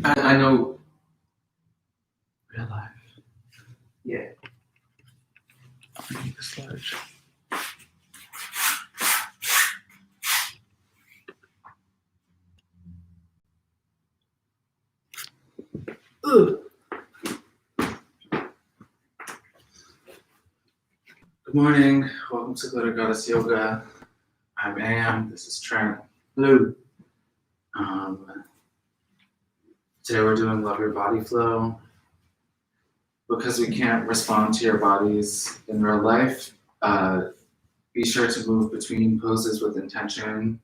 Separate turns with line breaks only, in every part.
I know real life. Yeah. This large. Ugh. Good morning. Welcome to Glitter Goddess Yoga. I'm Am. This is Trent. Hello. Today we're doing Love Your Body Flow. Because we can't respond to your bodies in real life, be sure to move between poses with intention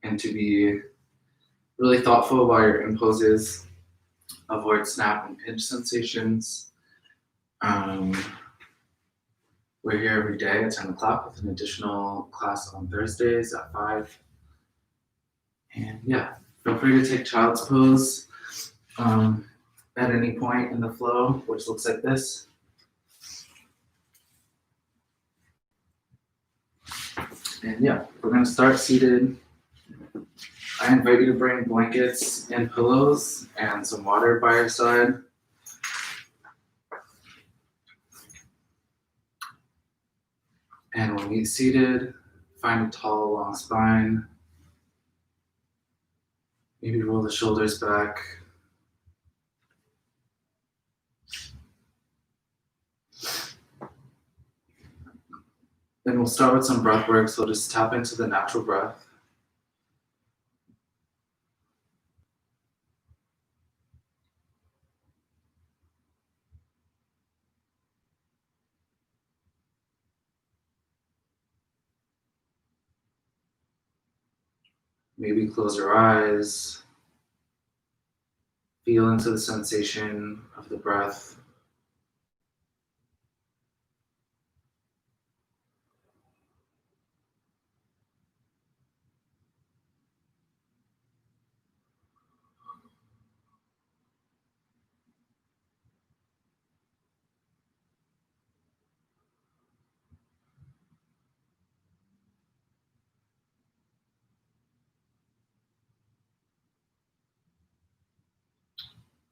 and to be really thoughtful while you're in poses. Avoid snap and pinch sensations. We're here every day at 10 o'clock with an additional class on Thursdays at 5. And yeah, feel free to take child's pose at any point in the flow, which looks like this. And yeah, we're gonna start seated. I invite you to bring blankets and pillows and some water by your side. And when we get seated, find a tall, long spine. Maybe roll the shoulders back. Then we'll start with some breath work, so just tap into the natural breath. Maybe close your eyes. Feel into the sensation of the breath.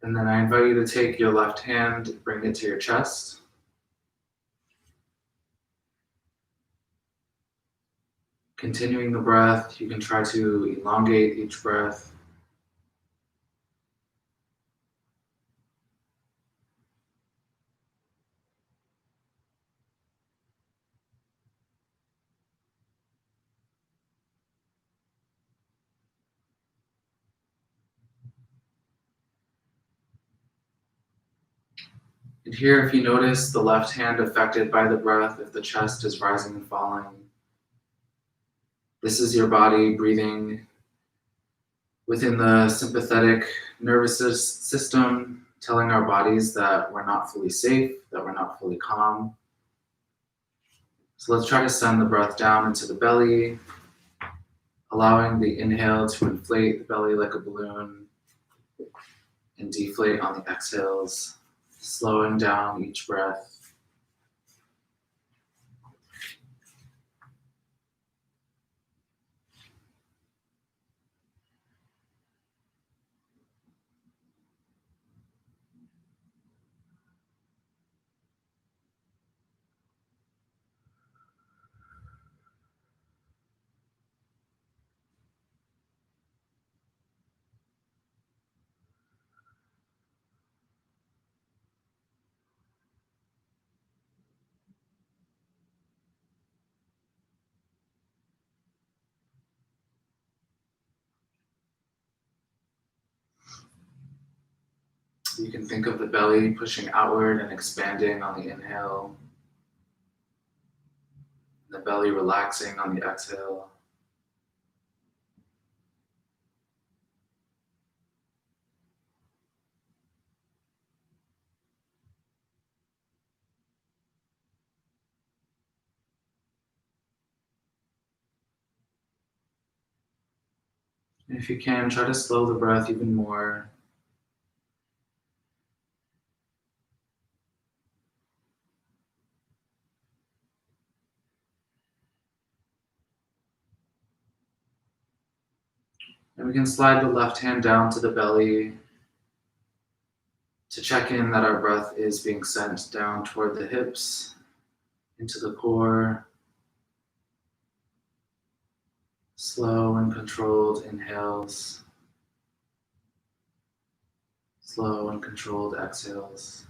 And then I invite you to take your left hand, bring it to your chest. Continuing the breath, you can try to elongate each breath. And here, if you notice the left hand affected by the breath, if the chest is rising and falling, this is your body breathing within the sympathetic nervous system, telling our bodies that we're not fully safe, that we're not fully calm. So let's try to send the breath down into the belly, allowing the inhale to inflate the belly like a balloon and deflate on the exhales, slowing down each breath. You can think of the belly pushing outward and expanding on the inhale, the belly relaxing on the exhale. And if you can, try to slow the breath even more. And we can slide the left hand down to the belly to check in that our breath is being sent down toward the hips, into the core. Slow and controlled inhales, slow and controlled exhales.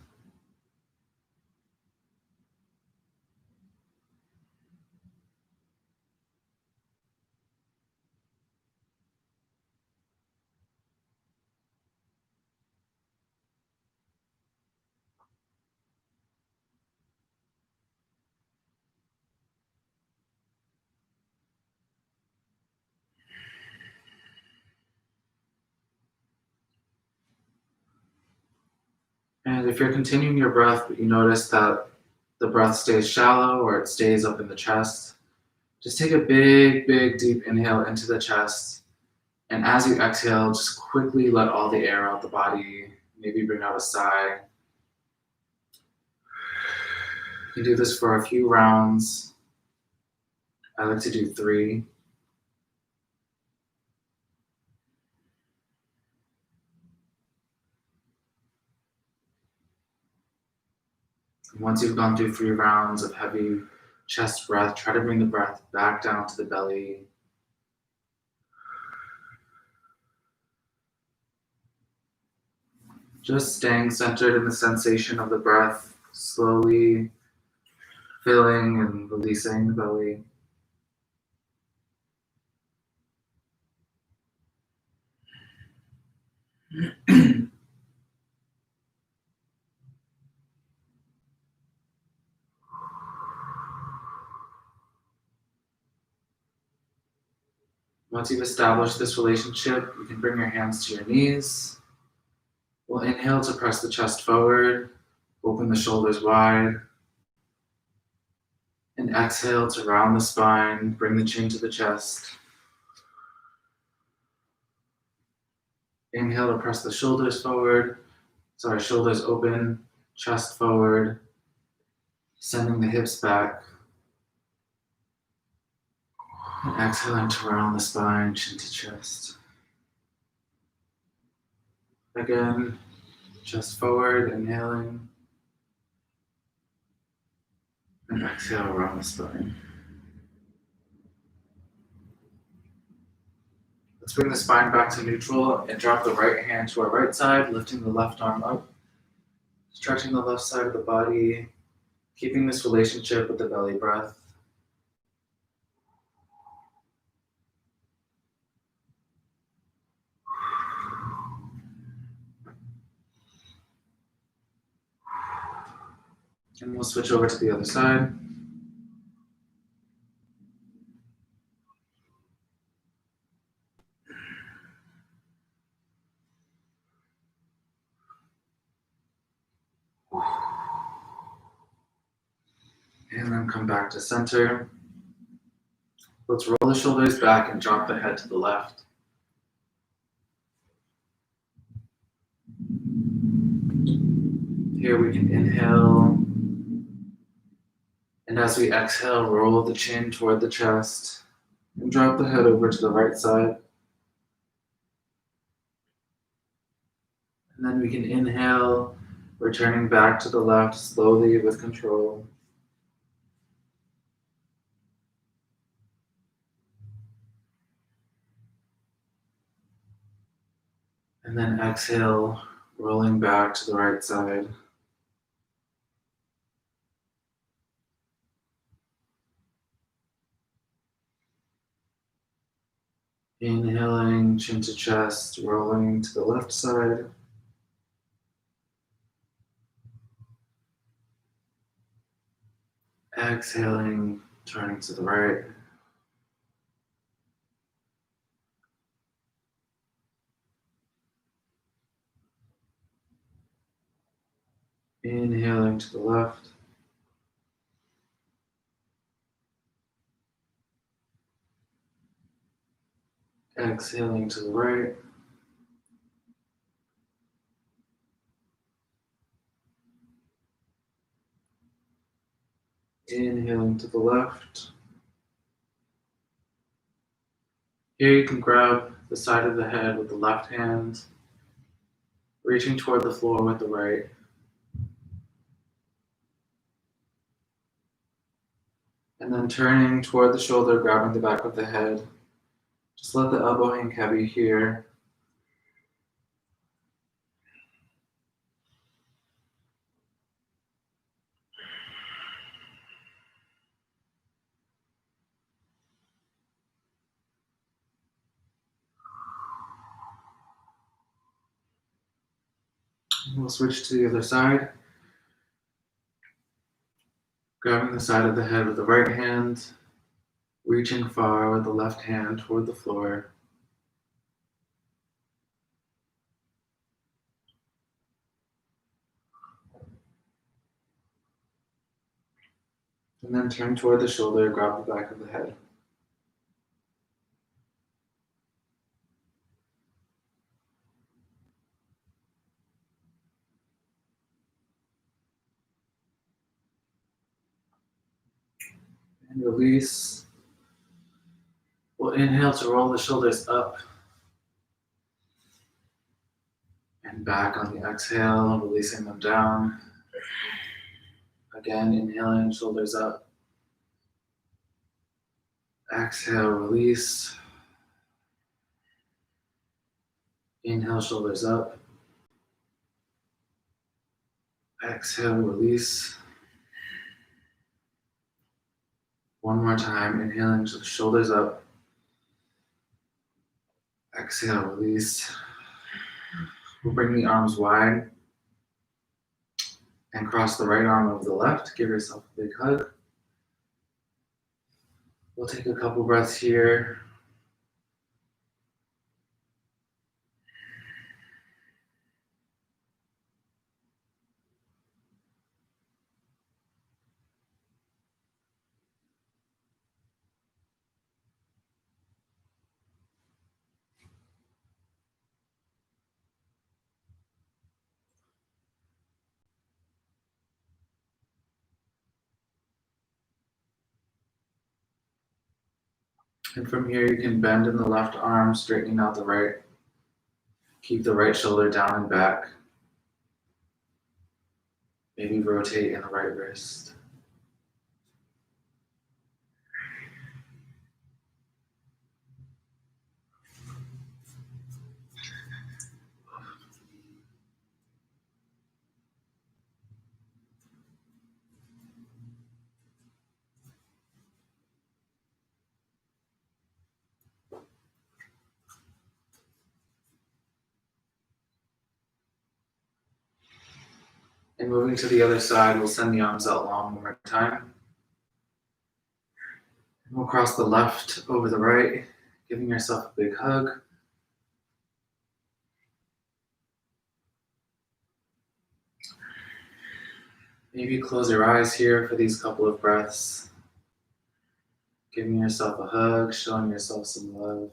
And if you're continuing your breath, but you notice that the breath stays shallow or it stays up in the chest, just take a big, big, deep inhale into the chest. And as you exhale, just quickly let all the air out the body. Maybe bring out a sigh. You can do this for a few rounds. I like to do 3. And once you've gone through 3 rounds of heavy chest breath, try to bring the breath back down to the belly. Just staying centered in the sensation of the breath, slowly filling and releasing the belly. Once you've established this relationship, you can bring your hands to your knees. We'll inhale to press the chest forward, open the shoulders wide. And exhale to round the spine, bring the chin to the chest. Inhale to press the shoulders forward. Shoulders open, chest forward, sending the hips back. And exhaling to round the spine, chin to chest. Again, chest forward, inhaling. And exhale around the spine. Let's bring the spine back to neutral and drop the right hand to our right side, lifting the left arm up, stretching the left side of the body, keeping this relationship with the belly breath. And we'll switch over to the other side. And then come back to center. Let's roll the shoulders back and drop the head to the left. Here we can inhale. And as we exhale, roll the chin toward the chest and drop the head over to the right side. And then we can inhale, returning back to the left slowly with control. And then exhale, rolling back to the right side. Inhaling, chin to chest, rolling to the left side. Exhaling, turning to the right. Inhaling to the left. Exhaling to the right. Inhaling to the left. Here you can grab the side of the head with the left hand. reaching toward the floor with the right. And then turning toward the shoulder, grabbing the back of the head. Just let the elbow hang heavy here. And we'll switch to the other side. Grabbing the side of the head with the right hand, reaching far with the left hand toward the floor. And then turn toward the shoulder, grab the back of the head. And release. We'll inhale to roll the shoulders up and back on the exhale, releasing them down. Again, inhaling, shoulders up. Exhale, release. Inhale, shoulders up. Exhale, release. One more time, inhaling, shoulders up. Exhale, release. We'll bring the arms wide and cross the right arm over the left. Give yourself a big hug. We'll take a couple breaths here. And from here, you can bend in the left arm, straightening out the right. Keep the right shoulder down and back. Maybe rotate in the right wrist. And moving to the other side, we'll send the arms out long one more time. And we'll cross the left over the right, giving yourself a big hug. Maybe close your eyes here for these couple of breaths. Giving yourself a hug, showing yourself some love.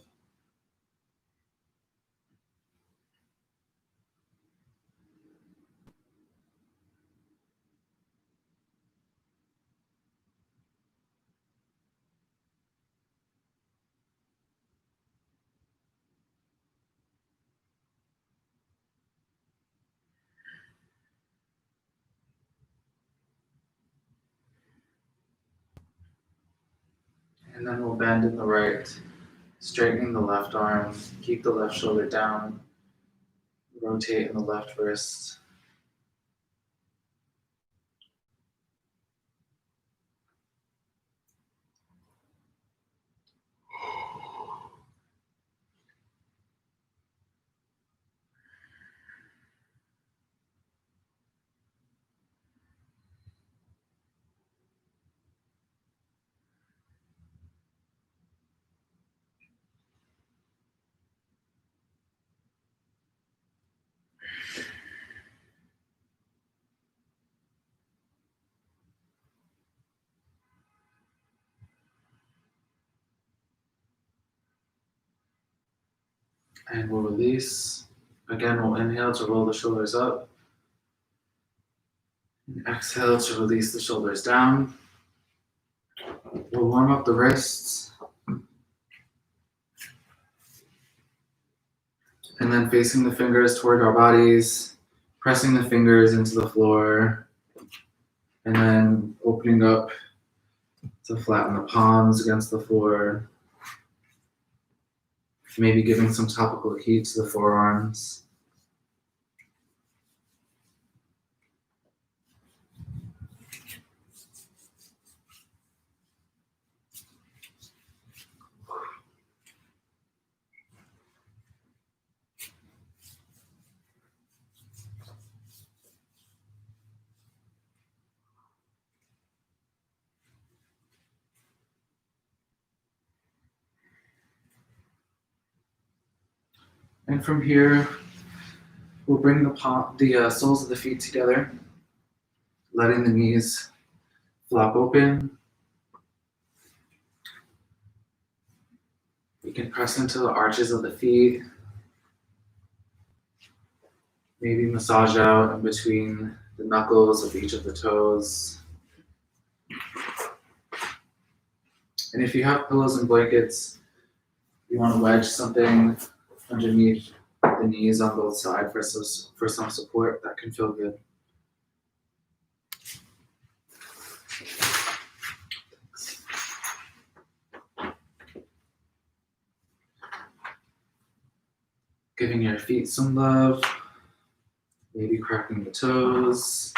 And then we'll bend in the right, straightening the left arm, keep the left shoulder down, rotate in the left wrist. And we'll release. Again, we'll inhale to roll the shoulders up. And exhale to release the shoulders down. We'll warm up the wrists. And then facing the fingers toward our bodies, pressing the fingers into the floor, and then opening up to flatten the palms against the floor. Maybe giving some topical heat to the forearms. And from here, we'll bring the soles of the feet together, letting the knees flop open. You can press into the arches of the feet, maybe massage out in between the knuckles of each of the toes. And if you have pillows and blankets, you want to wedge something underneath the knees on both sides for some support. That can feel good. Giving your feet some love, maybe cracking the toes.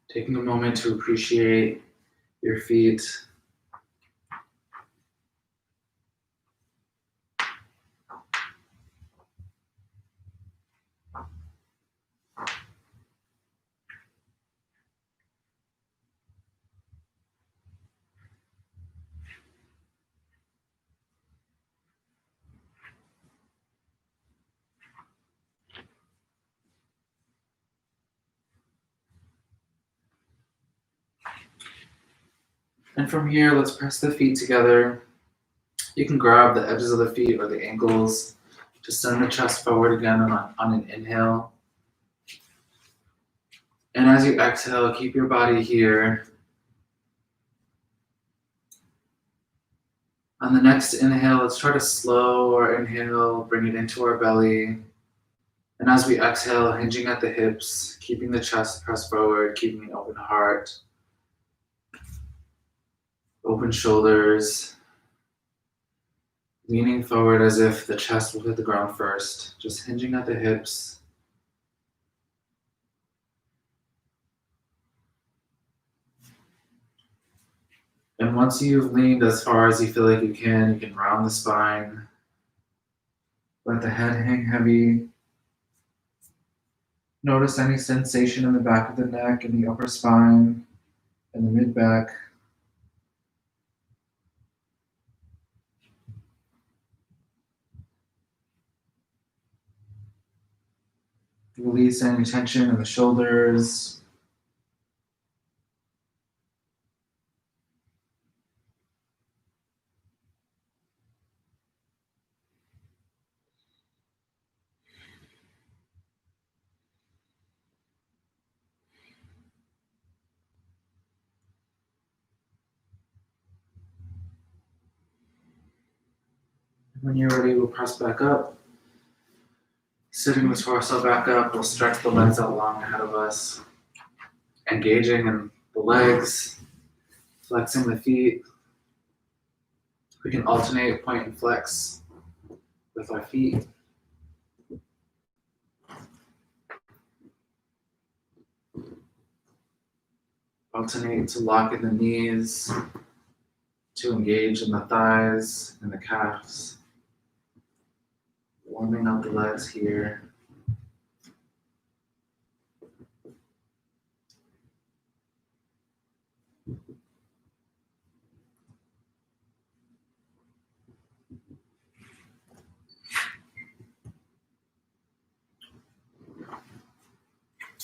Taking a moment to appreciate your feet. And from here, let's press the feet together. You can grab the edges of the feet or the ankles to send the chest forward again on an inhale. And as you exhale, keep your body here. On the next inhale, let's try to slow our inhale, bring it into our belly. And as we exhale, hinging at the hips, keeping the chest pressed forward, keeping an open heart, open shoulders, leaning forward as if the chest will hit the ground first, just hinging at the hips. And once you've leaned as far as you feel like you can round the spine. Let the head hang heavy. Notice any sensation in the back of the neck, in the upper spine, and the mid-back. Release any tension in the shoulders. When you're ready, we'll press back up. Sitting the torso back up, we'll stretch the legs out long ahead of us. Engaging in the legs, flexing the feet. We can alternate point and flex with our feet. Alternate to lock in the knees, to engage in the thighs and the calves. Warming up the legs here.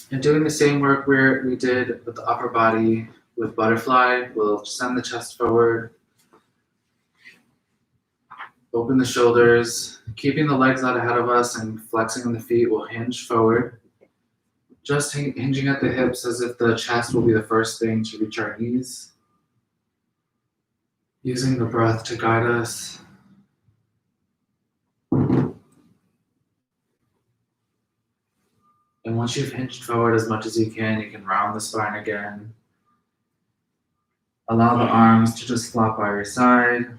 And doing the same work where we did with the upper body with butterfly, we'll send the chest forward. Open the shoulders, keeping the legs out ahead of us and flexing the feet will hinge forward. Just hinging at the hips as if the chest will be the first thing to reach our knees. Using the breath to guide us. And once you've hinged forward as much as you can round the spine again. Allow the arms to just flop by your side.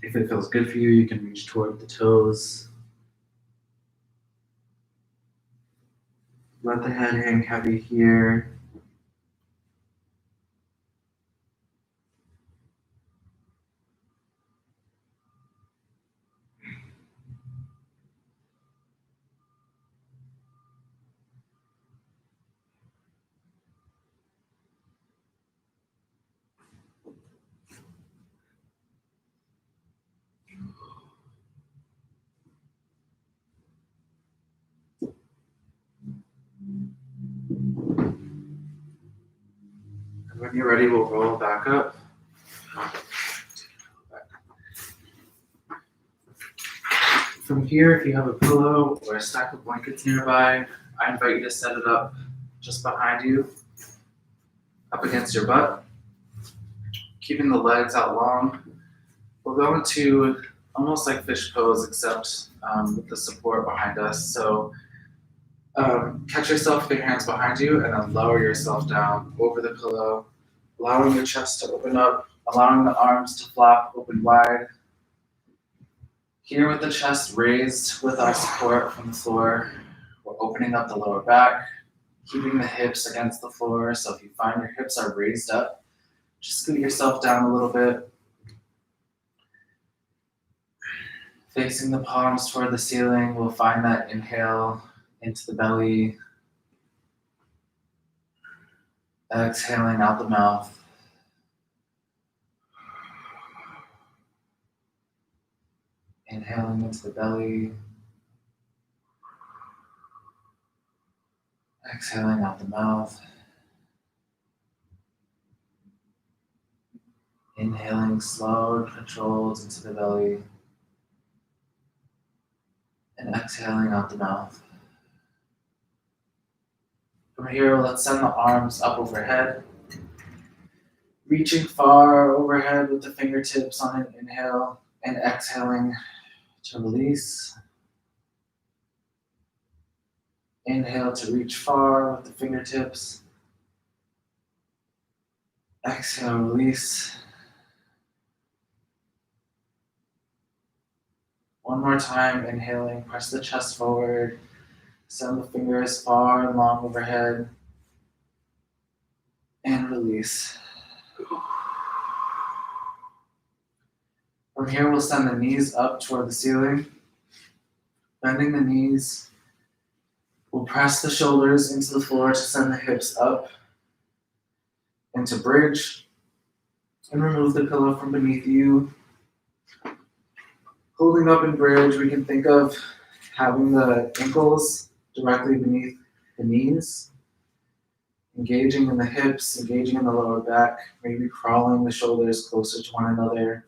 If it feels good for you, you can reach toward the toes. Let the head hang heavy here. And when you're ready, we'll roll back up. From here, if you have a pillow or a stack of blankets nearby, I invite you to set it up just behind you, up against your butt, keeping the legs out long. We'll go into almost like fish pose, except with the support behind us. So catch yourself with your hands behind you and then lower yourself down over the pillow, allowing your chest to open up, allowing the arms to flap open wide. Here with the chest raised with our support from the floor, we're opening up the lower back, keeping the hips against the floor. So if you find your hips are raised up, just scoot yourself down a little bit. Facing the palms toward the ceiling, we'll find that inhale into the belly. Exhaling out the mouth. Inhaling into the belly. Exhaling out the mouth. Inhaling slow and controlled into the belly. And exhaling out the mouth. From here, let's send the arms up overhead. Reaching far overhead with the fingertips on an inhale and exhaling to release. Inhale to reach far with the fingertips. Exhale, release. One more time, inhaling, press the chest forward. Send the fingers far and long overhead. And release. From here, we'll send the knees up toward the ceiling. Bending the knees. We'll press the shoulders into the floor to send the hips up into bridge. And remove the pillow from beneath you. Holding up in bridge, we can think of having the ankles directly beneath the knees. Engaging in the hips, engaging in the lower back, maybe crawling the shoulders closer to one another.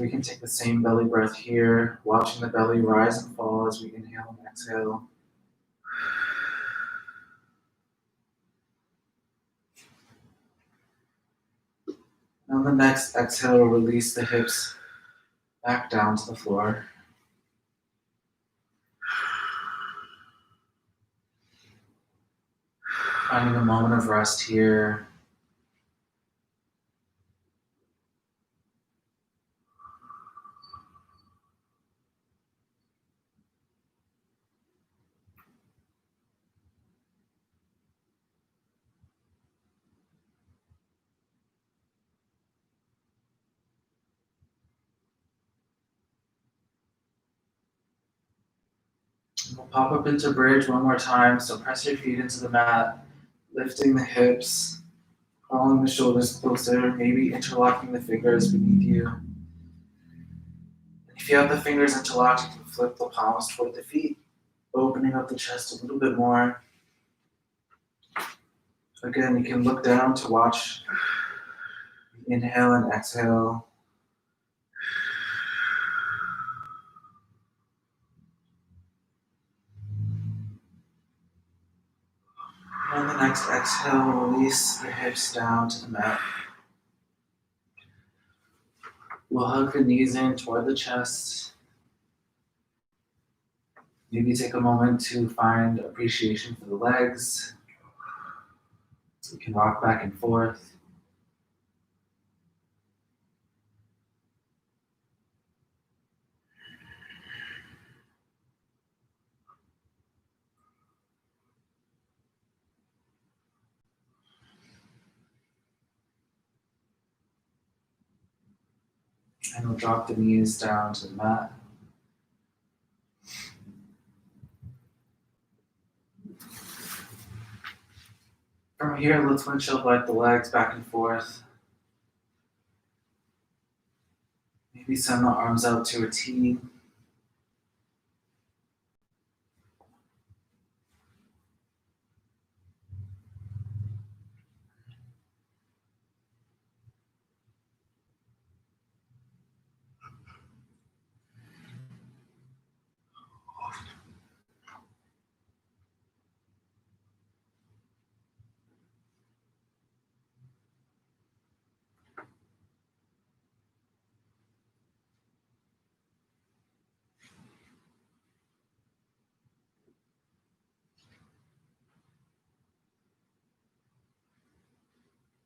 We can take the same belly breath here, watching the belly rise and fall as we inhale and exhale. On the next exhale, release the hips back down to the floor. Finding a moment of rest here. We'll pop up into bridge one more time. So press your feet into the mat, lifting the hips, crawling the shoulders closer, maybe interlocking the fingers beneath you. If you have the fingers interlocked, you can flip the palms toward the feet, opening up the chest a little bit more. Again, you can look down to watch inhale and exhale. On the next next exhale, release the hips down to the mat. We'll hug the knees in toward the chest. Maybe take a moment to find appreciation for the legs. So we can rock back and forth. And we'll drop the knees down to the mat. From here, let's windshield wipe the legs back and forth. Maybe send the arms out to a T.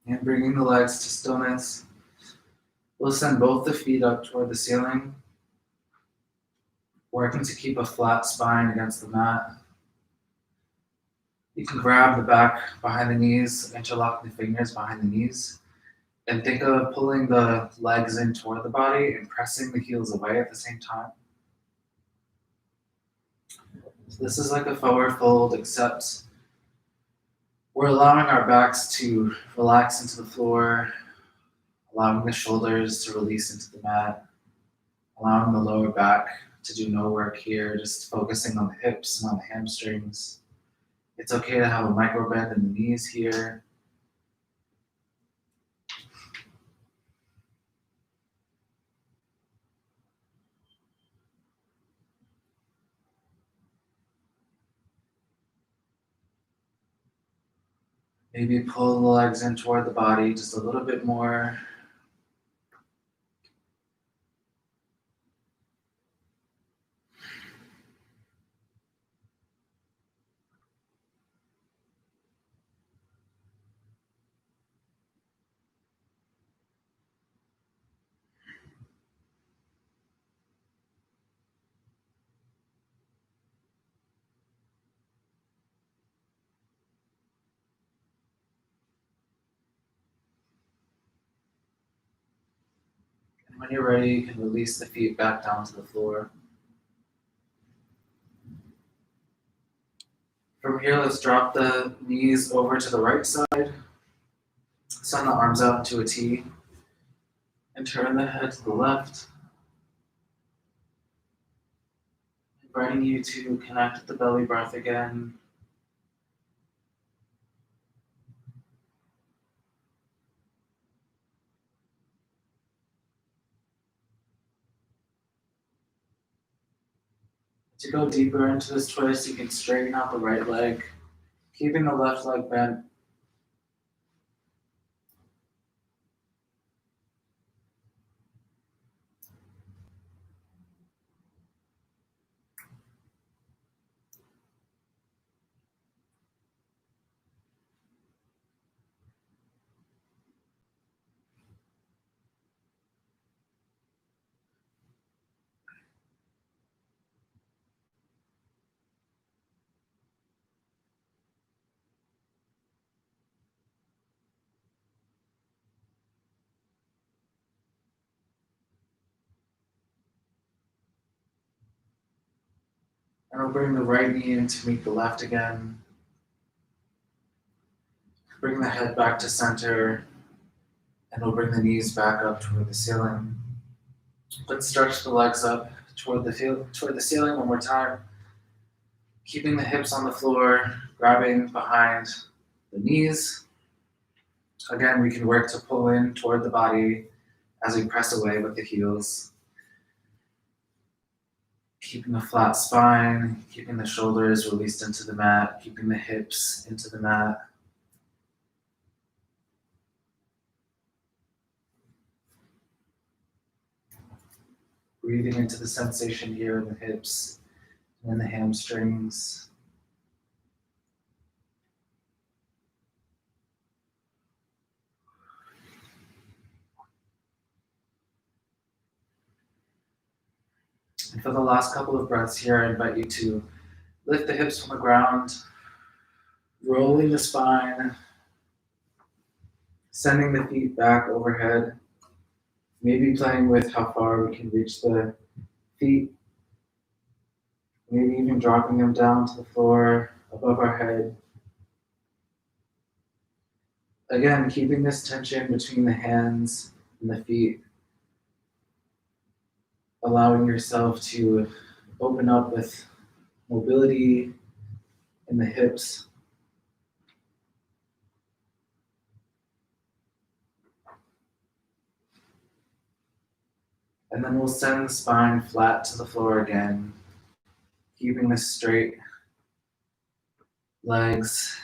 And bringing the legs to stillness, we'll send both the feet up toward the ceiling, working to keep a flat spine against the mat. You can grab the back behind the knees, interlock the fingers behind the knees, and think of pulling the legs in toward the body and pressing the heels away at the same time. So this is like a forward fold, except we're allowing our backs to relax into the floor, allowing the shoulders to release into the mat, allowing the lower back to do no work here, just focusing on the hips and on the hamstrings. It's okay to have a micro bend in the knees here. Maybe pull the legs in toward the body just a little bit more. And when you're ready, you can release the feet back down to the floor. From here, let's drop the knees over to the right side. Send the arms out into a T. And turn the head to the left. Inviting you to connect with the belly breath again. To go deeper into this twist, you can straighten out the right leg, keeping the left leg bent. And we'll bring the right knee in to meet the left again. Bring the head back to center, and we'll bring the knees back up toward the ceiling. Let's stretch the legs up toward the ceiling one more time. Keeping the hips on the floor, grabbing behind the knees. Again, we can work to pull in toward the body as we press away with the heels. Keeping a flat spine, keeping the shoulders released into the mat, keeping the hips into the mat. Breathing into the sensation here in the hips and in the hamstrings. And for the last couple of breaths here, I invite you to lift the hips from the ground, rolling the spine, sending the feet back overhead, maybe playing with how far we can reach the feet, maybe even dropping them down to the floor above our head. Again, keeping this tension between the hands and the feet, allowing yourself to open up with mobility in the hips. And then we'll send the spine flat to the floor again, keeping this straight. Legs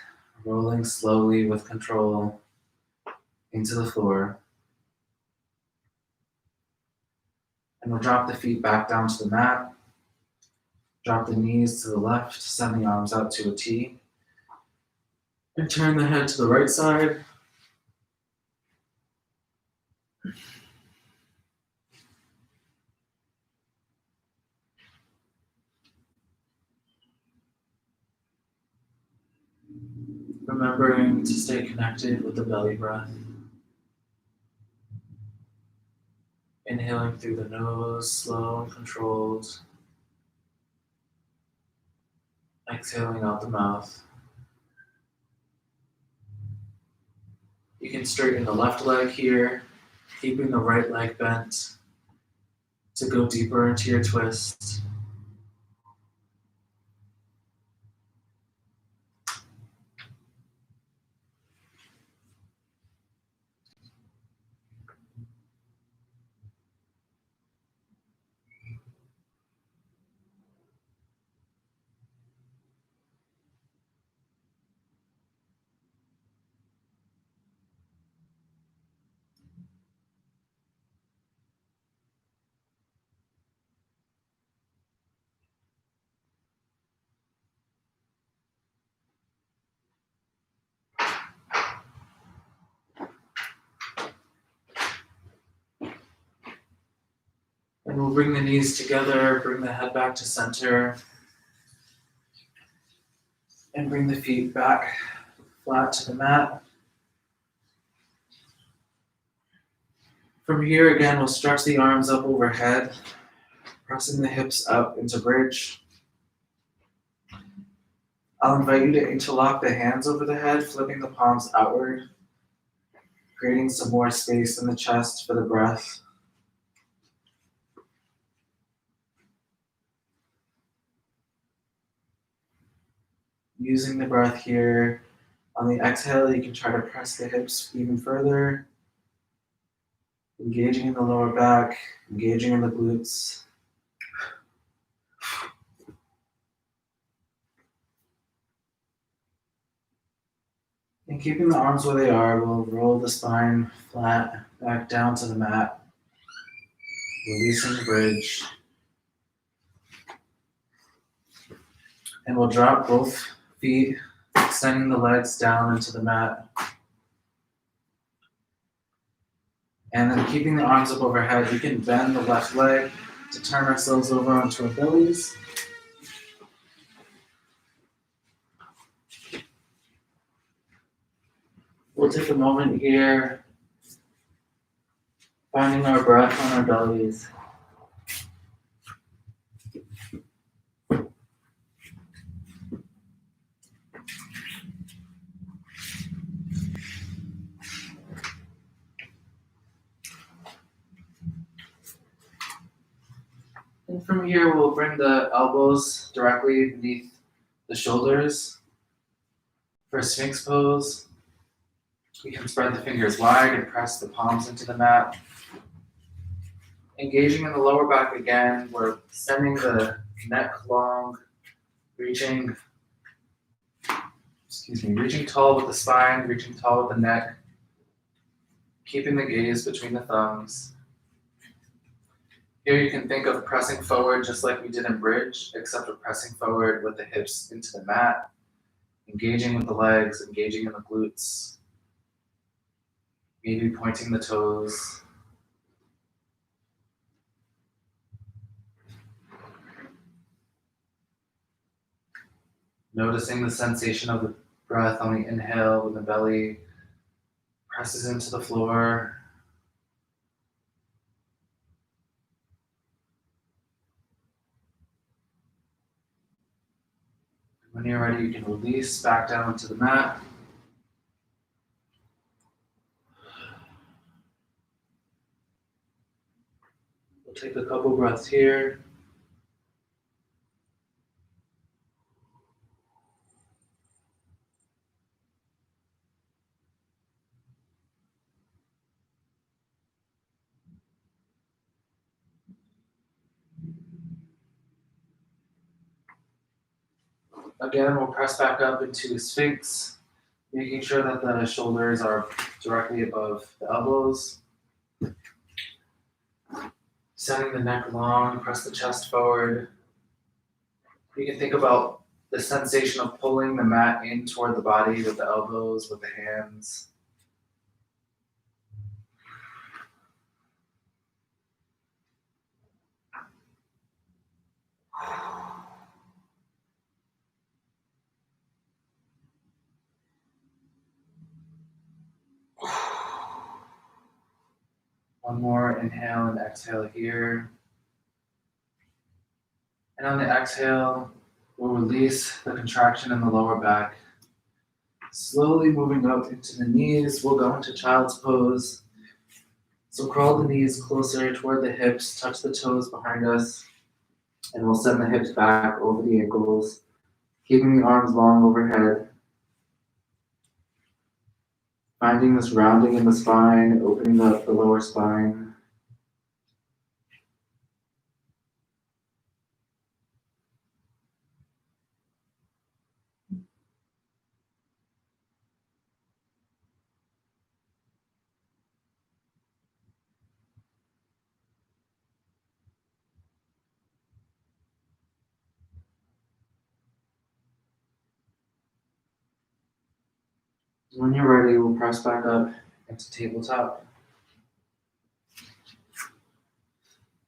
rolling slowly with control into the floor. And we'll drop the feet back down to the mat. Drop the knees to the left, send the arms out to a T. And turn the head to the right side. Remembering to stay connected with the belly breath. Inhaling through the nose, slow and controlled. Exhaling out the mouth. You can straighten the left leg here, keeping the right leg bent to go deeper into your twist. And we'll bring the knees together, bring the head back to center, and bring the feet back flat to the mat. From here, again, we'll stretch the arms up overhead, pressing the hips up into bridge. I'll invite you to interlock the hands over the head, flipping the palms outward, creating some more space in the chest for the breath. Using the breath here. On the exhale, you can try to press the hips even further. Engaging in the lower back, engaging in the glutes. And keeping the arms where they are, we'll roll the spine flat back down to the mat. Releasing the bridge. And we'll drop both feet, extending the legs down into the mat. And then keeping the arms up overhead, we can bend the left leg to turn ourselves over onto our bellies. We'll take a moment here, finding our breath on our bellies. And from here, we'll bring the elbows directly beneath the shoulders. For Sphinx pose, we can spread the fingers wide and press the palms into the mat. Engaging in the lower back again, we're sending the neck long, reaching tall with the spine, reaching tall with the neck, keeping the gaze between the thumbs. Here you can think of pressing forward just like we did in bridge, except we're pressing forward with the hips into the mat, engaging with the legs, engaging in the glutes, maybe pointing the toes. Noticing the sensation of the breath on the inhale when the belly presses into the floor. When you're ready, you can release back down to the mat. We'll take a couple breaths here. Again, we'll press back up into Sphinx, making sure that the shoulders are directly above the elbows. Sending the neck long, press the chest forward. You can think about the sensation of pulling the mat in toward the body with the elbows, with the hands. One more inhale and exhale here. And on the exhale, we'll release the contraction in the lower back. Slowly moving up into the knees, we'll go into child's pose. So crawl the knees closer toward the hips, touch the toes behind us, and we'll send the hips back over the ankles, keeping the arms long overhead. Finding this rounding in the spine, opening up the lower spine. When you're ready, we'll press back up into tabletop.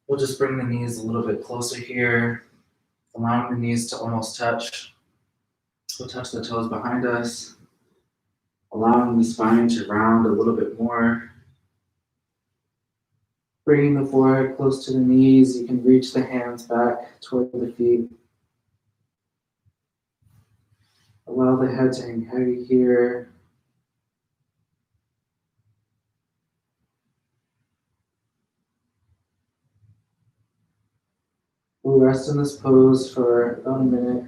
We'll just bring the knees a little bit closer here, allowing the knees to almost touch. We'll touch the toes behind us, allowing the spine to round a little bit more. Bringing the forehead close to the knees, you can reach the hands back toward the feet. Allow the head to hang heavy here. We'll rest in this pose for about a minute.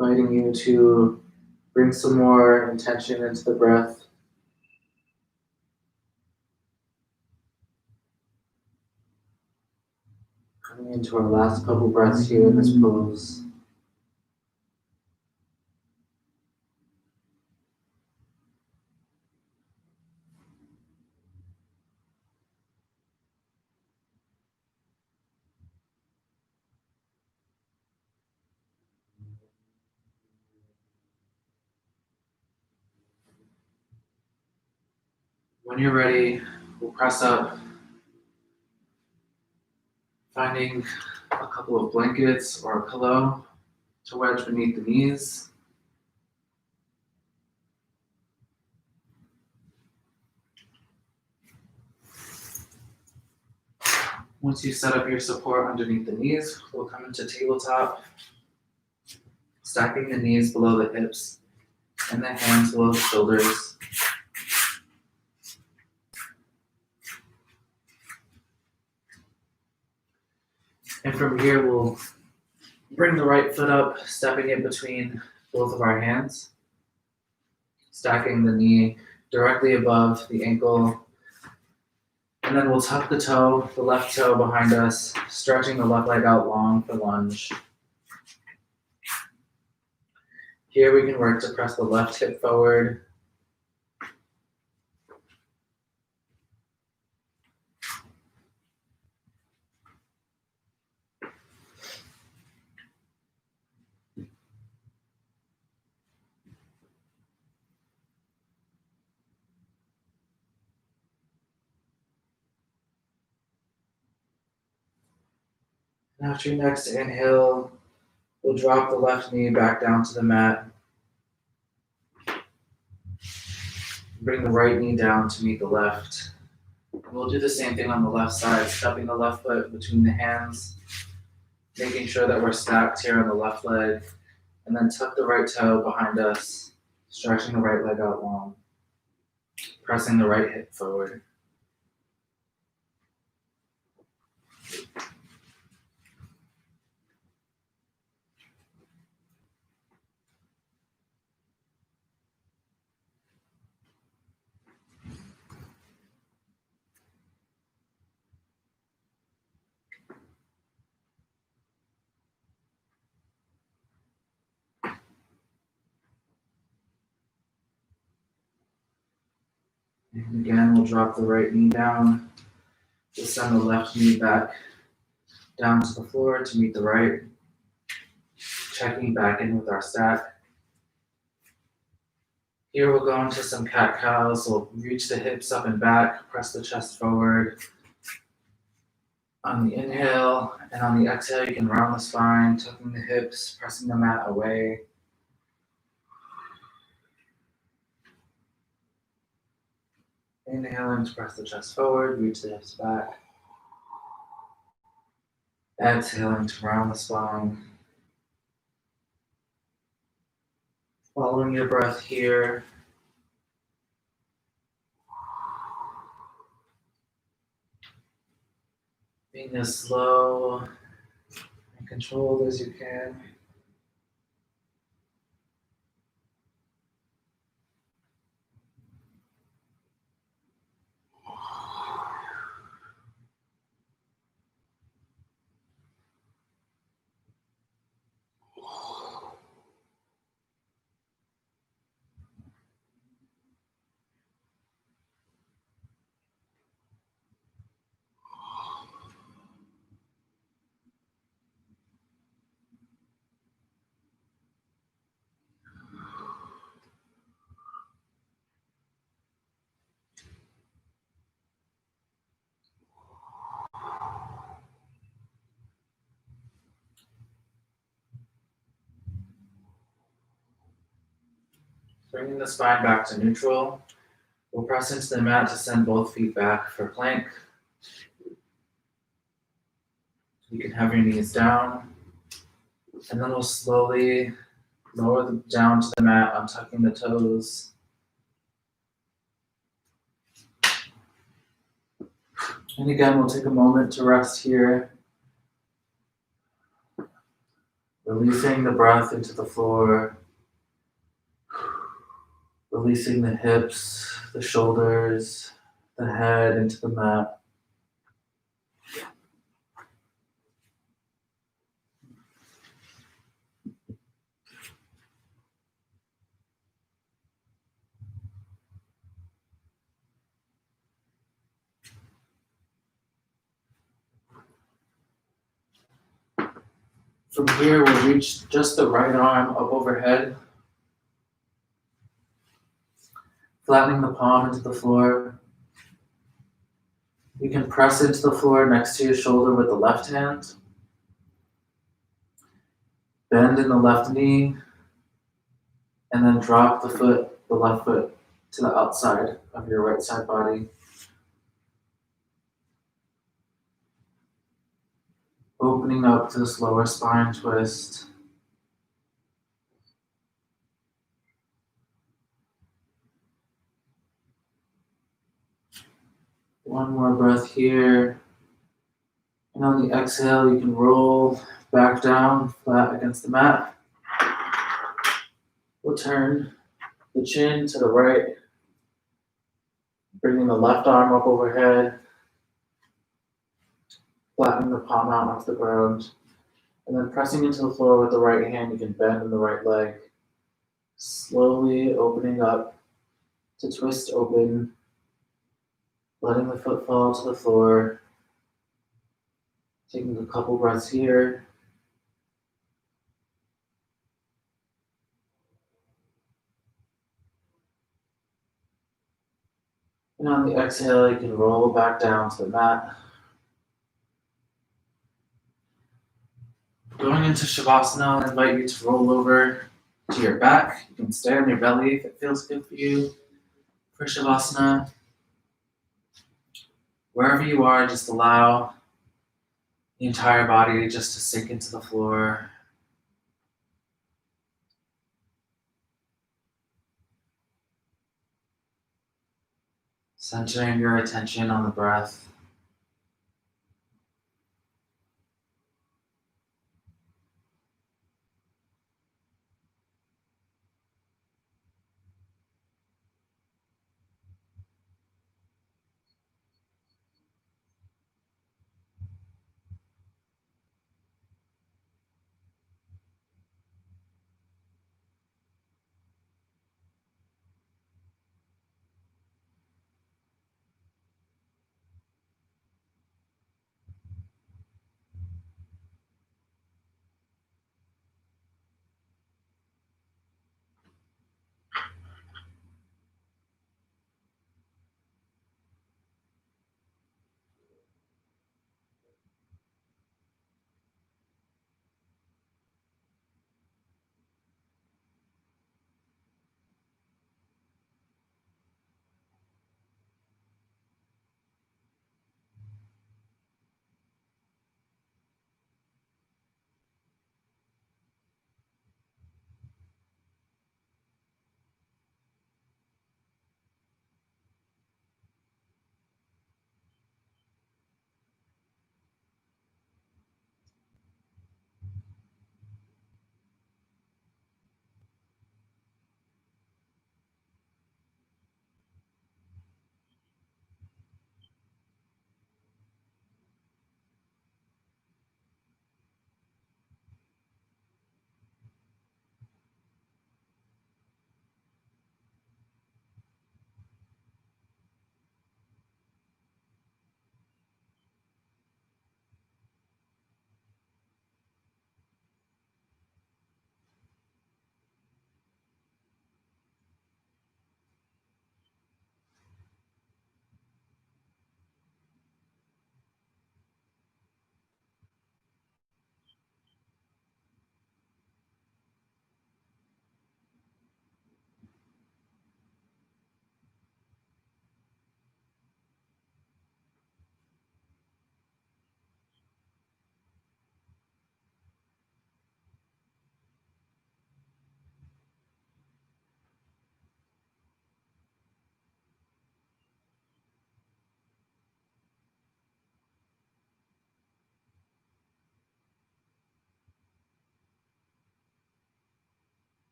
Inviting you to bring some more intention into the breath. Coming into our last couple breaths here in this pose. When you're ready, we'll press up, finding a couple of blankets or a pillow to wedge beneath the knees. Once you set up your support underneath the knees, we'll come into tabletop, stacking the knees below the hips and the hands below the shoulders. And from here, we'll bring the right foot up, stepping it between both of our hands, stacking the knee directly above the ankle. And then we'll tuck the toe, the left toe behind us, stretching the left leg out long for lunge. Here we can work to press the left hip forward. And after your next inhale, we'll drop the left knee back down to the mat. Bring the right knee down to meet the left. We'll do the same thing on the left side, stepping the left foot between the hands, making sure that we're stacked here on the left leg, and then tuck the right toe behind us, stretching the right leg out long, pressing the right hip forward. And again, we'll drop the right knee down. We'll send the left knee back down to the floor to meet the right. Checking back in with our stack. Here we'll go into some cat-cows. We'll reach the hips up and back, press the chest forward. On the inhale and on the exhale, you can round the spine, tucking the hips, pressing the mat away. Inhaling to press the chest forward, reach the hips back. Exhaling to round the spine. Following your breath here. Being as slow and controlled as you can. Bringing the spine back to neutral. We'll press into the mat to send both feet back for plank. You can have your knees down. And then we'll slowly lower them down to the mat, untucking the toes. And again, we'll take a moment to rest here. Releasing the breath into the floor. Releasing the hips, the shoulders, the head into the mat. From here, we'll reach just the right arm up overhead, flattening the palm into the floor. You can press into the floor next to your shoulder with the left hand. Bend in the left knee, and then drop the left foot, to the outside of your right side body. Opening up to this lower spine twist. One more breath here. And on the exhale, you can roll back down, flat against the mat. We'll turn the chin to the right, bringing the left arm up overhead, flattening the palm out onto the ground, and then pressing into the floor with the right hand, you can bend in the right leg, slowly opening up to twist open, letting the foot fall to the floor, taking a couple breaths here. And on the exhale, you can roll back down to the mat. Going into Shavasana, I invite you to roll over to your back. You can stay on your belly if it feels good for you. For Shavasana, wherever you are, just allow the entire body just to sink into the floor. Centering your attention on the breath.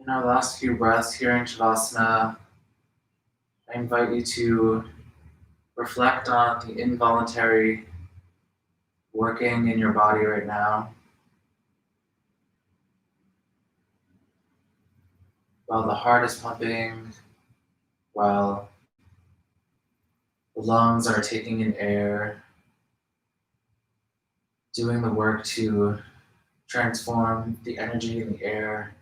In our last few breaths here in Shavasana, I invite you to reflect on the involuntary working in your body right now. While the heart is pumping, while the lungs are taking in air, doing the work to transform the energy in the air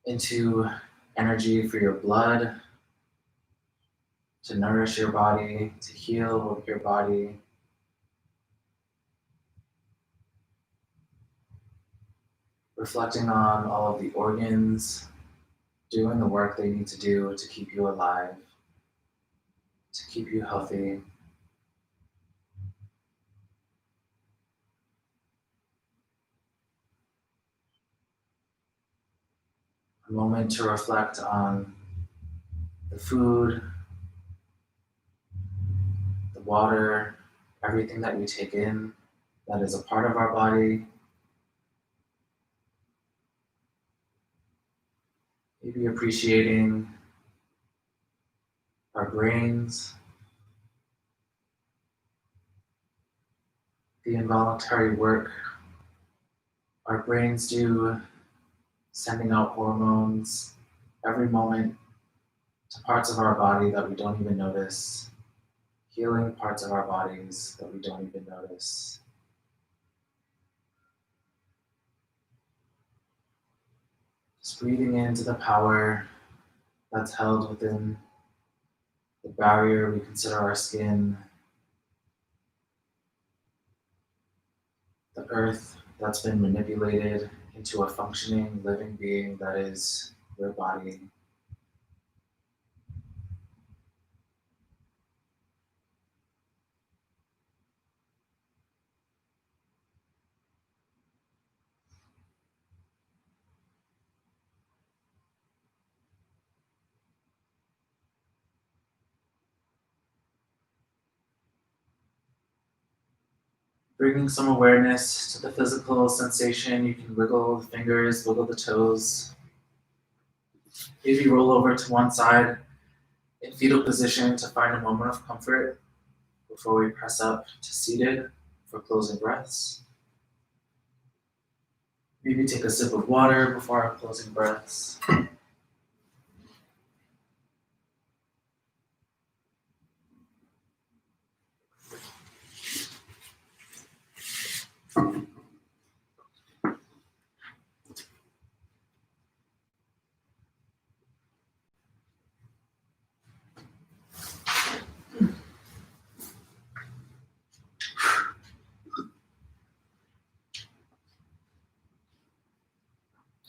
into energy for your blood to nourish your body, to heal your body. Reflecting on all of the organs doing the work they need to do to keep you alive, to keep you healthy. A moment to reflect on the food, the water, everything that we take in that is a part of our body. Maybe appreciating our brains, the involuntary work our brains do, sending out hormones every moment to parts of our body that we don't even notice, healing parts of our bodies that we don't even notice. Just breathing into the power that's held within the barrier we consider our skin, the earth that's been manipulated into a functioning, living being that is your body. Bringing some awareness to the physical sensation. You can wiggle the fingers, wiggle the toes. Maybe roll over to one side in fetal position to find a moment of comfort before we press up to seated for closing breaths. Maybe take a sip of water before our closing breaths.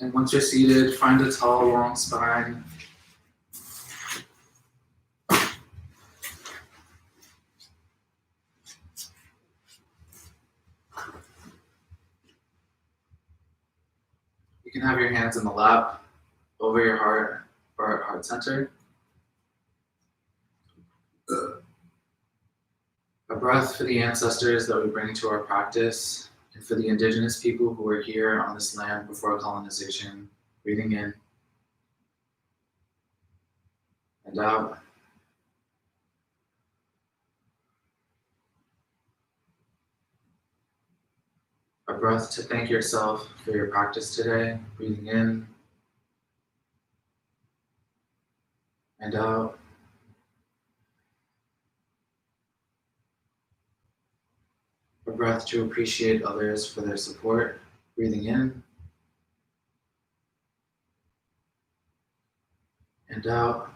And once you're seated, find a tall, long spine. You can have your hands in the lap, over your heart, or at heart center. A breath for the ancestors that we bring to our practice, and for the indigenous people who were here on this land before colonization. Breathing in and out. A breath to thank yourself for your practice today. Breathing in and out. A breath to appreciate others for their support. Breathing in and out.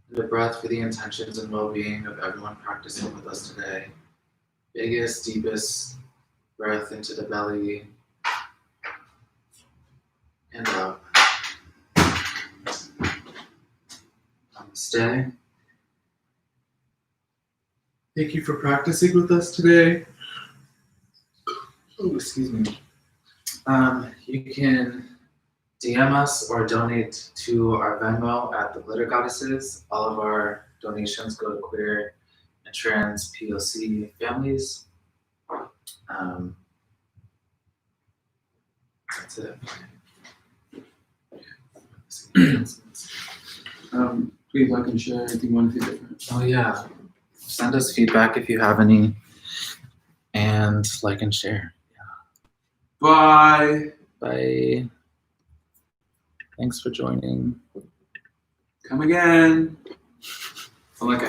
And a breath for the intentions and well-being of everyone practicing with us today. Biggest, deepest breath into the belly and out. Namaste. Thank you for practicing with us today. Oh, excuse me. You can DM us or donate to our Venmo at the Glitter Goddesses. All of our donations go to queer and trans POC families. That's it.
Please like and share anything you want to see different.
Oh yeah. Send us feedback if you have any. And like and share.
Bye.
Bye. Thanks for joining.
Come again. I like